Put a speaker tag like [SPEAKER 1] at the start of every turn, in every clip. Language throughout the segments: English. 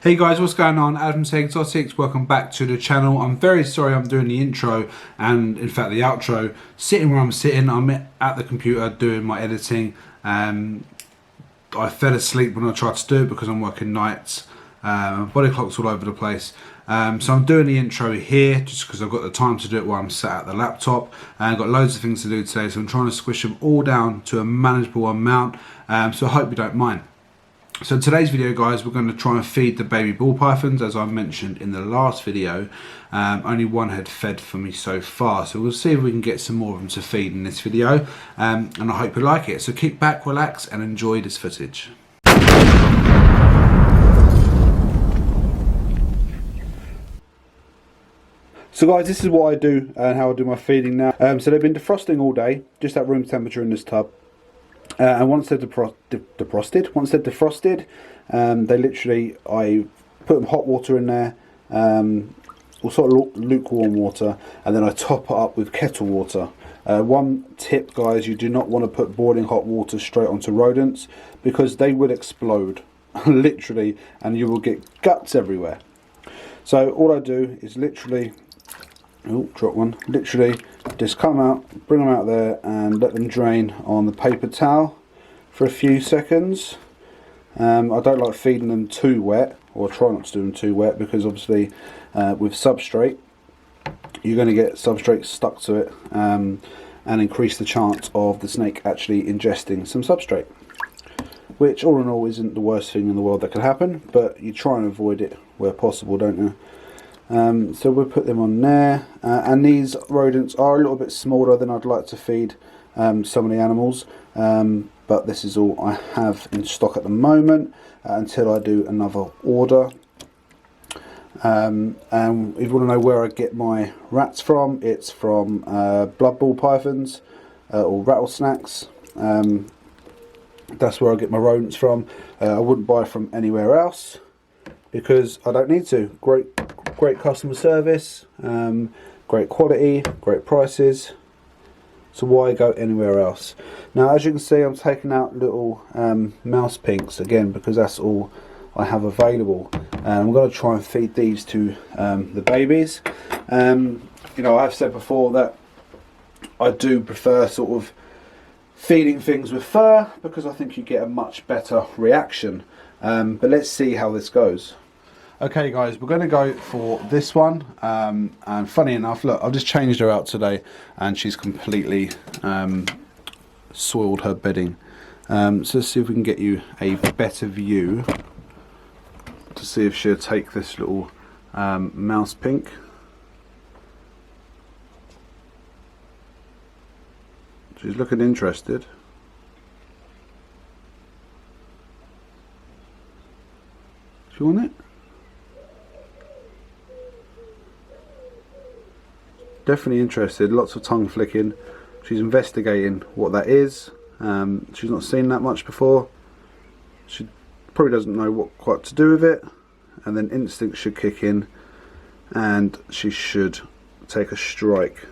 [SPEAKER 1] Hey guys, what's going on? Adam from taexotics. Welcome back to the channel. I'm very sorry I'm doing the intro and in fact the outro sitting where I'm sitting. I'm at the computer doing my editing. I fell asleep when I tried to do it because I'm working nights. Body clock's all over the place. So I'm doing the intro here just because I've got the time to do it while I'm sat at the laptop, and I've got loads of things to do today, so I'm trying to squish them all down to a manageable amount. So I hope you don't mind. So in today's video, guys, we're going to try and feed the baby ball pythons. As I mentioned in the last video, only one had fed for me so far, so we'll see if we can get some more of them to feed in this video, and I hope you like it. So kick back, relax and enjoy this footage. So guys, this is what I do and how I do my feeding now. So they've been defrosting all day, just at room temperature in this tub. And once they're defrosted, they literally, I put them hot water in there, or sort of lukewarm water, and then I top it up with kettle water. One tip, guys, you do not want to put boiling hot water straight onto rodents because they will explode, literally, and you will get guts everywhere. So all I do is literally, oh, drop one, literally just come out, bring them out there and let them drain on the paper towel for a few seconds. I don't like feeding them too wet, or try not to do them too wet, because obviously with substrate you're going to get substrate stuck to it, and increase the chance of the snake actually ingesting some substrate, which all in all isn't the worst thing in the world that can happen, but you try and avoid it where possible, don't you? So we'll put them on there, and these rodents are a little bit smaller than I'd like to feed some of the animals, but this is all I have in stock at the moment until I do another order. And if you want to know where I get my rats from, it's from blood ball pythons or rattlesnacks. That's where I get my rodents from. I wouldn't buy from anywhere else because I don't need to. Great customer service, great quality, great prices, so why go anywhere else? Now, as you can see, I'm taking out little mouse pinks again because that's all I have available, and I'm going to try and feed these to the babies. You know, I've said before that I do prefer sort of feeding things with fur because I think you get a much better reaction, but let's see how this goes. Okay guys, we're going to go for this one, and funny enough, look, I've just changed her out today and she's completely soiled her bedding. So let's see if we can get you a better view to see if she'll take this little mouse pink. She's looking interested. Do you want it? Definitely interested, lots of tongue flicking. She's investigating what that is. She's not seen that much before. She probably doesn't know what quite to do with it, and then instinct should kick in and she should take a strike.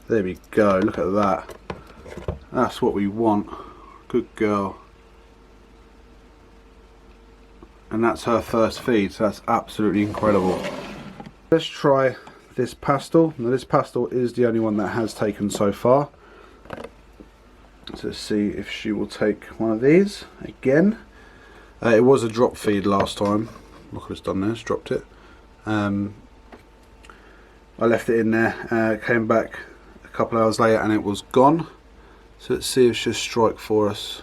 [SPEAKER 1] There we go, look at that. That's what we want. Good girl. And that's her first feed, so that's absolutely incredible. Let's try this pastel. Now this pastel is the only one that has taken so far. So let's see if she will take one of these again. It was a drop feed last time. Look what it's done there, it's dropped it. I left it in there, came back a couple of hours later and it was gone. So let's see if she'll strike for us.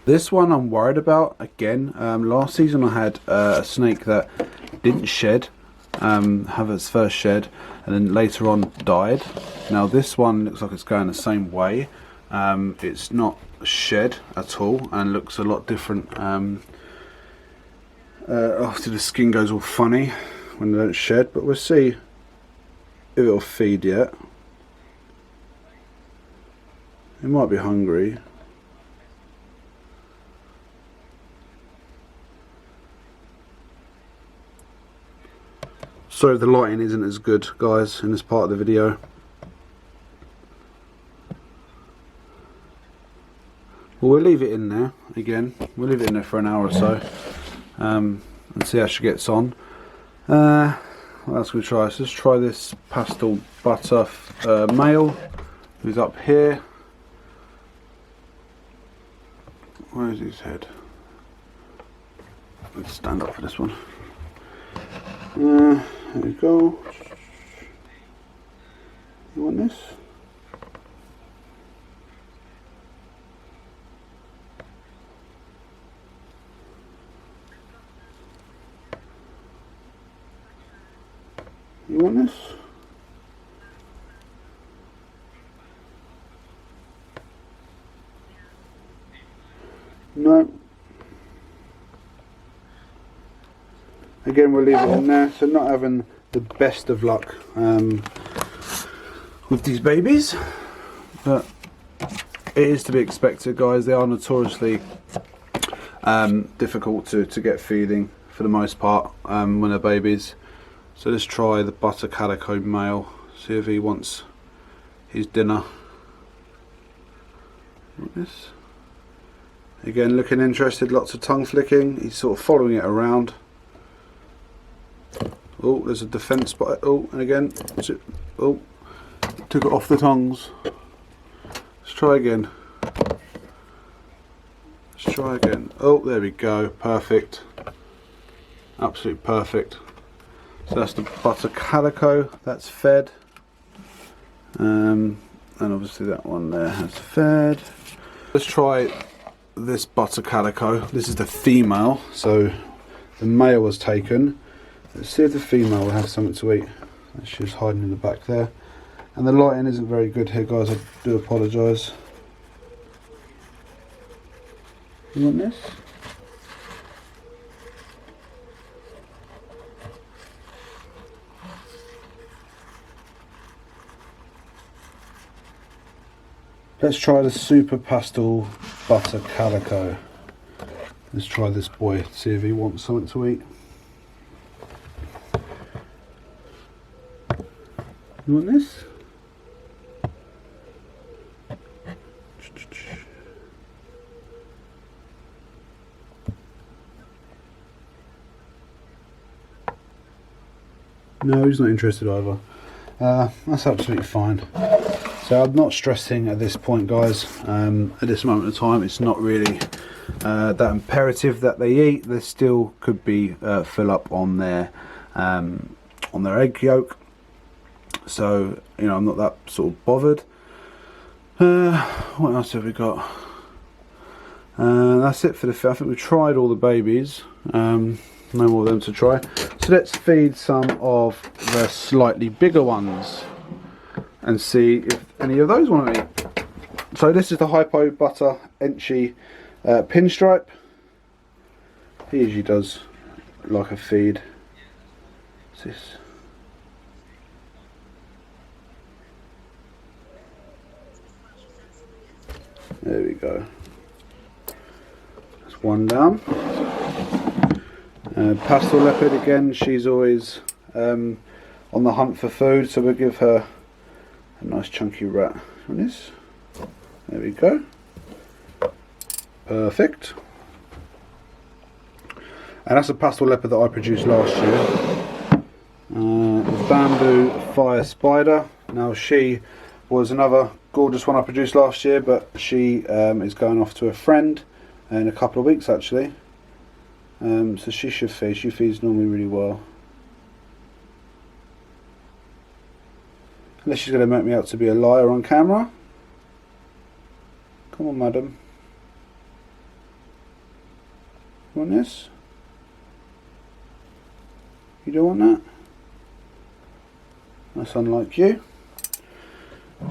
[SPEAKER 1] This one I'm worried about again. Last season I had a snake that didn't shed, have its first shed, and then later on died. Now this one looks like it's going the same way. It's not shed at all and looks a lot different. After the skin goes all funny, when they don't shed, but we'll see if it'll feed yet. It might be hungry. Sorry if the lighting isn't as good, guys, in this part of the video. Well, we'll leave it in there again. We'll leave it in there for an hour or so, and see how she gets on. What else can we try? So let's try this pastel butter male, who's up here. Where is his head? Let's stand up for this one. There we go. You want this? You want this? No. Again, we'll leave it in there. So not having the best of luck with these babies, but it is to be expected, guys. They are notoriously difficult to get feeding for the most part when they're babies. So let's try the butter calico male, see if he wants his dinner. Like this. Again, looking interested, lots of tongue flicking. He's sort of following it around. Oh, there's a defense spot. Oh, and again, oh, took it off the tongues. Let's try again. Let's try again. Oh, there we go. Perfect. Absolutely perfect. So that's the butter calico. That's fed. And obviously that one there has fed. Let's try this butter calico. This is the female. So the male was taken. Let's see if the female will have something to eat. She's hiding in the back there. And the lighting isn't very good here, guys. I do apologise. You want this? Let's try the super pastel butter calico. Let's try this boy, see if he wants something to eat. You want this? No, he's not interested either. That's absolutely fine. So I'm not stressing at this point, guys. At this moment of time, it's not really that imperative that they eat. There still could be fill up on their egg yolk. So you know, I'm not that sort of bothered. What else have we got? That's it for the. I think we tried all the babies. No more of them to try. So let's feed some of the slightly bigger ones and see if any of those want to eat. So this is the Hypo Butter Enchi Pinstripe. He usually does like a feed. What's this? There we go. That's one down. Pastel leopard again, she's always on the hunt for food, so we'll give her a nice chunky rat on this. There we go. Perfect. And that's a pastel leopard that I produced last year. The bamboo fire spider. Now she was another gorgeous one I produced last year, but she is going off to a friend in a couple of weeks actually. So she should feed. She feeds normally really well. Unless she's going to make me out to be a liar on camera. Come on, madam. You want this? You don't want that? That's unlike you.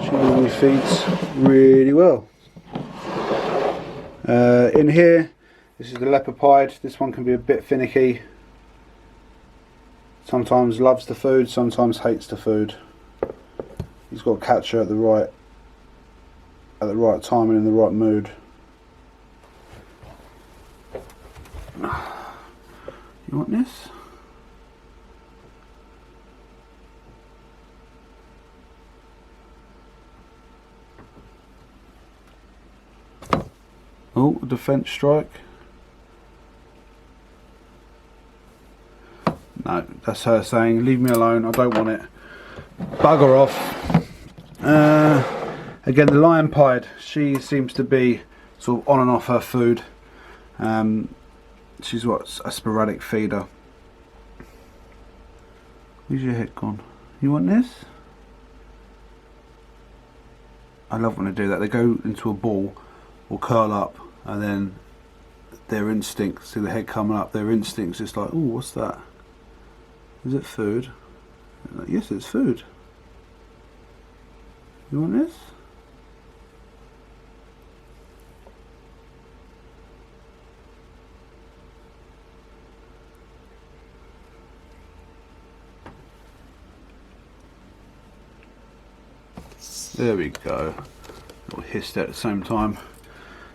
[SPEAKER 1] She normally feeds really well. In here, this is the leopard pied. This one can be a bit finicky Sometimes loves the food, sometimes hates the food. He's got to catch her at the right time and in the right mood. You want this? Oh, defense strike. No, that's her saying, leave me alone, I don't want it. Bugger off. Again, the lion pied, she seems to be sort of on and off her food. She's a sporadic feeder. Where's your head gone? You want this? I love when they do that. They go into a ball or curl up, and then their instinct, see the head coming up, their instinct's just like, oh, what's that? Is it food? Like, yes, it's food. You want this? There we go. Little hiss there at the same time.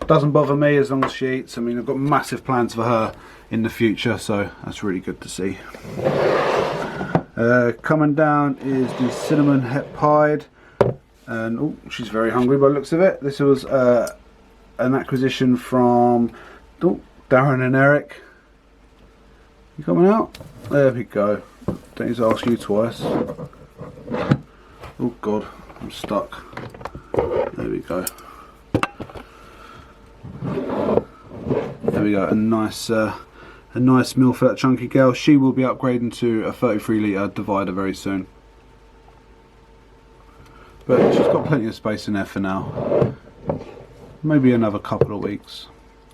[SPEAKER 1] Doesn't bother me as long as she eats. I mean, I've got massive plans for her in the future, so that's really good to see. Coming down is the cinnamon het pied, and oh, she's very hungry by the looks of it. This was an acquisition from Darren and Eric. You coming out? There we go. Don't need to ask you twice. Oh God, I'm stuck. There we go. There we go. A nice meal for that chunky girl. She will be upgrading to a 33 litre divider very soon. But she's got plenty of space in there for now. Maybe another couple of weeks,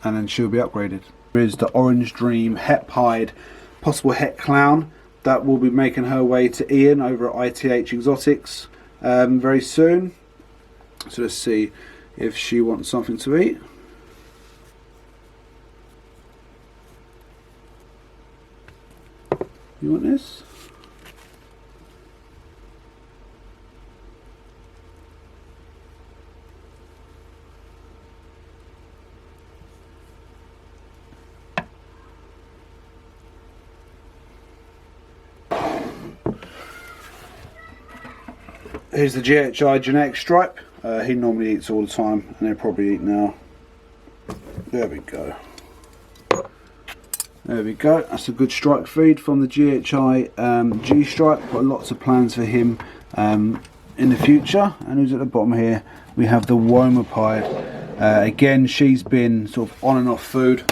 [SPEAKER 1] and then she'll be upgraded. There is the Orange Dream het pied, possible het clown that will be making her way to Ian over at taexotics very soon. So let's see if she wants something to eat. You want this? Here's the GHI genetic stripe. He normally eats all the time, and he'll probably eat now. There we go. There we go. That's a good strike feed from the GHI G stripe. Got lots of plans for him in the future. And who's at the bottom here? We have the Woma pied. Again, she's been sort of on and off food.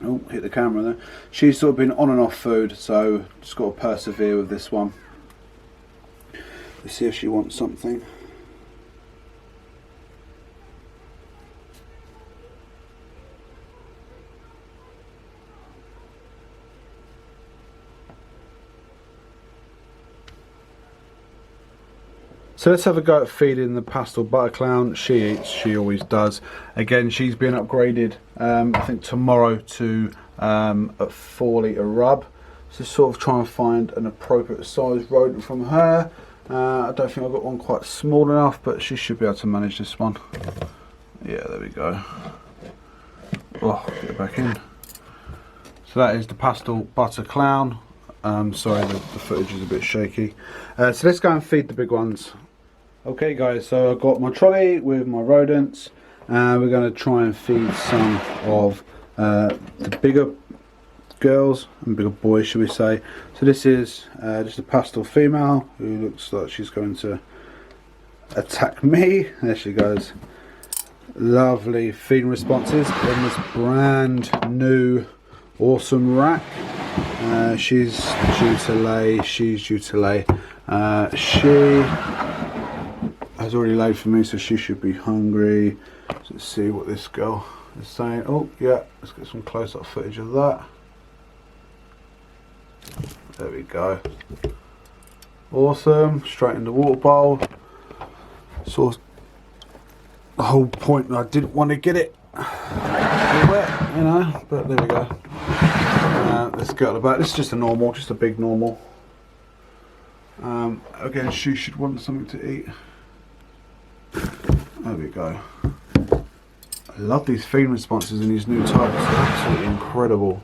[SPEAKER 1] Oh, hit the camera there. She's sort of been on and off food, so just got to persevere with this one. Let's see if she wants something. So let's have a go at feeding the pastel butter clown. She eats, she always does. Again, she's been upgraded, I think tomorrow, to a 4 litre rub. So sort of try and find an appropriate size rodent from her. I don't think I've got one quite small enough, but she should be able to manage this one. Yeah, there we go. Oh, get it back in. So that is the pastel butter clown. Sorry, the footage is a bit shaky. So let's go and feed the big ones. Okay guys, so I've got my trolley with my rodents. We're going to try and feed some of the bigger girls and bigger boys, should we say. So this is just a pastel female who looks like she's going to attack me. There she goes. Lovely feeding responses in this brand new awesome rack. She's due to lay. She has already laid for me, so she should be hungry. So let's see what this girl is saying. Oh yeah, let's get some close-up footage of that. There we go. Awesome. Straight in the water bowl. So the whole point, I didn't want to get it wet, you know, but there we go. Let's get out of the back. This is just a normal, just a big normal. Again, she should want something to eat. There we go. I love these feeding responses in these new tubs. They're absolutely incredible.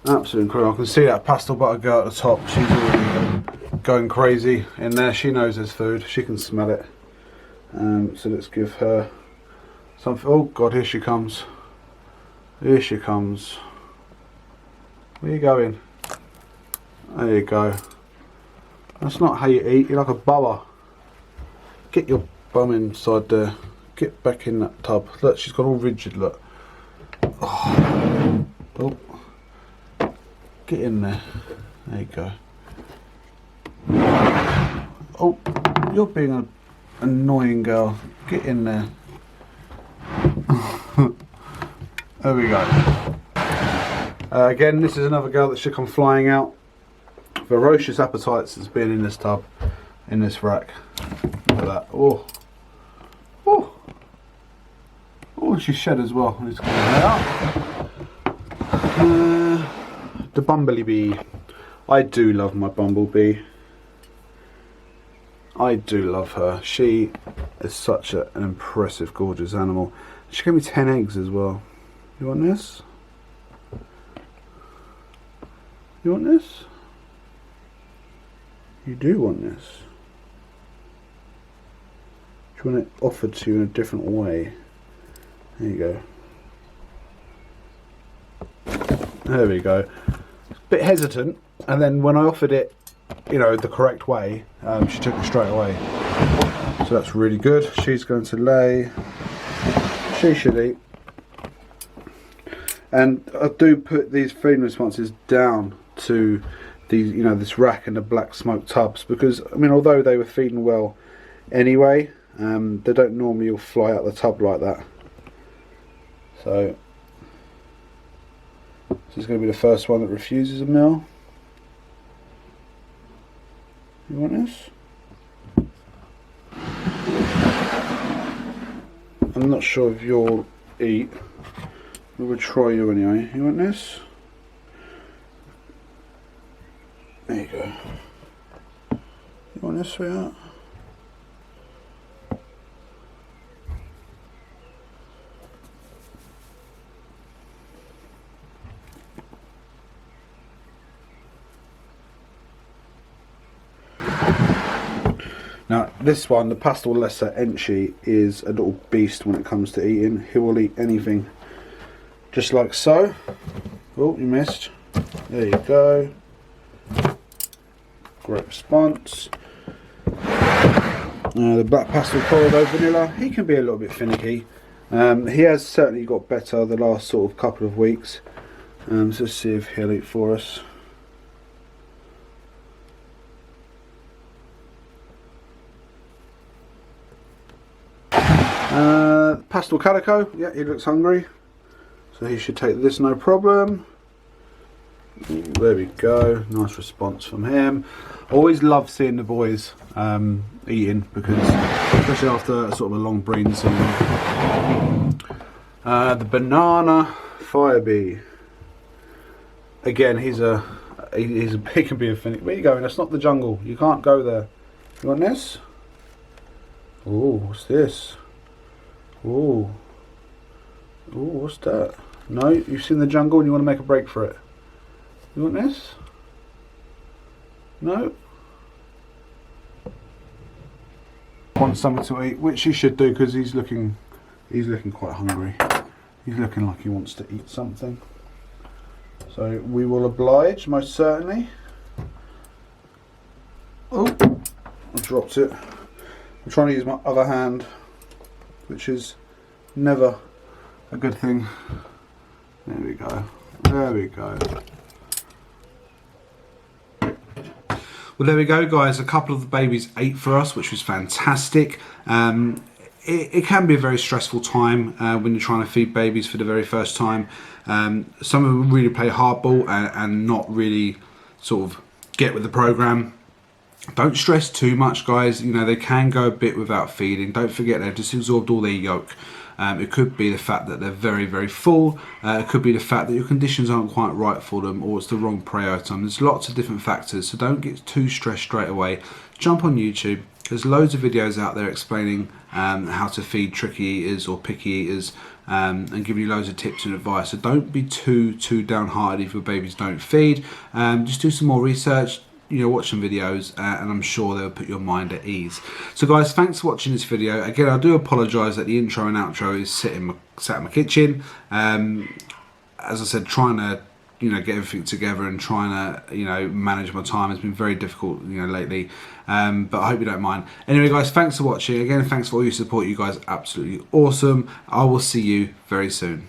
[SPEAKER 1] Absolutely incredible. I can see that pastel butter girl at the top. She's already going crazy in there. She knows there's food. She can smell it. So let's give her something. Oh God, here she comes. Here she comes. Where are you going? There you go. That's not how you eat. You're like a boa. Get your bum inside there. Get back in that tub. Look, she's got all rigid. Look. Oh. Oh. Get in there. There you go. Oh, you're being an annoying girl. Get in there. There we go. Again, this is another girl that should come flying out. Ferocious appetites has been in this tub, in this rack. Look at that. Oh. Oh. Oh, she's shed as well. Let's get her out. The bumblebee. I do love my bumblebee. I do love her. She is such an impressive, gorgeous animal. She gave me 10 eggs as well. You want this? You want this? You do want this. Do you want it offered to you in a different way? There you go. There we go. Bit hesitant, and then when I offered it, you know, the correct way, she took it straight away. So that's really good. She's going to lay. She should eat. And I do put these feeding responses down to these, you know, this rack and the black smoke tubs, because I mean, although they were feeding well anyway, they don't normally all fly out the tub like that. So this is going to be the first one that refuses a meal. You want this? I'm not sure if you'll eat. We will try you anyway. You want this? There you go. You want this, sweetheart? Now this one, the pastel lesser enchi, is a little beast when it comes to eating. He will eat anything, just like so. Oh, you missed. There you go. Great response. The black pastel corridor vanilla, he can be a little bit finicky. He has certainly got better the last sort of couple of weeks. So let's see if he'll eat for us. Pastel calico, yeah, he looks hungry, so he should take this no problem. There we go, nice response from him. Always love seeing the boys eating, because especially after sort of a long breeding season. The banana fire bee. Again, he can be a finicky. Where are you going? That's not the jungle. You can't go there. You want this? Oh, what's this? Ooh. Ooh, what's that? No, you've seen the jungle and you want to make a break for it. You want this? No? Want something to eat, which he should do, because he's looking quite hungry. He's looking like he wants to eat something. So we will oblige, most certainly. Oh, I dropped it. I'm trying to use my other hand, which is never a good thing. There we go. There we go. Well, there we go, guys. A couple of the babies ate for us, which was fantastic. It can be a very stressful time when you're trying to feed babies for the very first time. Some of them really play hardball and not really sort of get with the program. Don't stress too much, guys. You know, they can go a bit without feeding. Don't forget they've just absorbed all their yolk. It could be the fact that they're very, very full. It could be the fact that your conditions aren't quite right for them, or it's the wrong prey item. There's lots of different factors, so don't get too stressed straight away. Jump on YouTube. There's loads of videos out there explaining how to feed tricky eaters or picky eaters, and giving you loads of tips and advice. So don't be too downhearted if your babies don't feed. Just do some more research, watch some videos, and I'm sure they'll put your mind at ease. So guys, thanks for watching this video. Again, I do apologise that the intro and outro is sat in my kitchen. As I said, trying to get everything together and trying to manage my time has been very difficult lately, but I hope you don't mind. Anyway guys, thanks for watching. Again, thanks for all your support. You guys are absolutely awesome. I will see you very soon.